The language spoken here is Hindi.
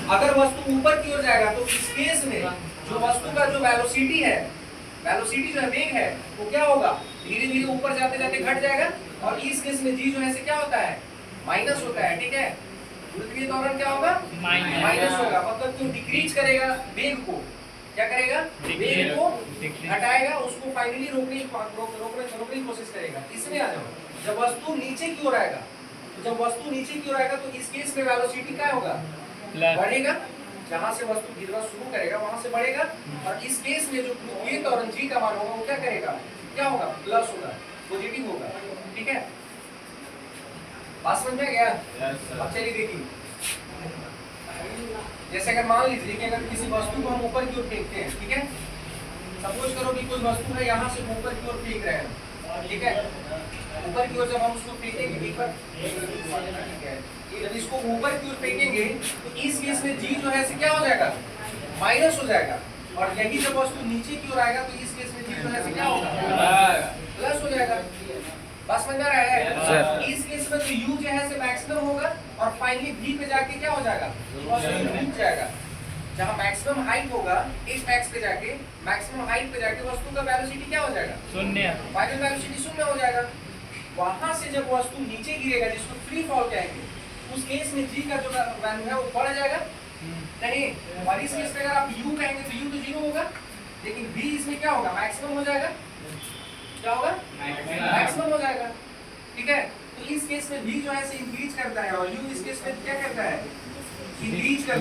अगर वस्तु ऊपर की ओर जाएगा तो इस केस में जो वस्तु का जो वेलोसिटी है, वेलोसिटी जो है वेग है, वो क्या होगा, धीरे धीरे ऊपर जाते जाते घट जाएगा। और इस केस में जी जो है से क्या होता है, माइनस होता है। ठीक है, गुरुत्वीय त्वरण क्या होगा, माइनस होगा। मतलब जो डिक्रीज करेगा वेग को, क्या करेगा, वेग को घटाएगा, उसको फाइनली रोकने की कोशिश करेगा। इसमें आ जाओ, जब वस्तु नीचे की ओर आएगा, तो जब वस्तु नीचे की ओर आएगा तो इस केस में वेलोसिटी क्या होगा, बढ़ेगा। जहां से वस्तु गिरना शुरू करेगा वहां से बढ़ेगा। और इस केस में जो गुरुत्वीय त्वरण जी का मान होगा वो क्या करेगा, क्या होगा, प्लस होगा, पॉजिटिव होगा। ठीक है, बात समझ में गया। अब चलिए देखिए, जैसे अगर मान लीजिए कि अगर किसी वस्तु को हम ऊपर की ओर फेंकते हैं, ठीक है, सपोज करो कि कोई वस्तु है यहाँ से ऊपर की ओर फेंक रहे हैं। ठीक है, ऊपर की ओर जब हम उसको फेंकेंगे, एक बार जब इसको ऊपर की ओर फेंकेंगे तो इस केस में जी जो है से क्या हो जाएगा, माइनस हो जाएगा। और यही जब वस्तु नीचे की ओर आएगा तो इस केस में जी जो है से क्या होगा, प्लस हो जाएगा। बस समझ में आ रहा है। इस केस में तो u जो है से मैक्सिमम होगा और फाइनली v पे जाके क्या हो जाएगा, रुक जाएगा। जहां मैक्सिमम हाइट होगा, इस मैक्स पे जाके, मैक्सिमम हाइट पे जाके वस्तु का वेलोसिटी क्या हो जाएगा, शून्य, फाइनल वेलोसिटी शून्य हो जाएगा। वहां से जब वस्तु नीचे गिरेगा, जिसको फ्री फॉल कहेंगे, उस केस में g का जो वैल्यू है वो बढ़ जाएगा नहीं। और इस केस में अगर आप u कहेंगे तो u तो 0 होगा, लेकिन v इसमें क्या होगा, मैक्सिमम हो जाएगा। क्या होगा, मैक्सिमम हो जाएगा। ठीक है, तो इस केस में v जो है से इंक्रीज करता है और u इस केस में क्या करता है, इंक्रीज करता है।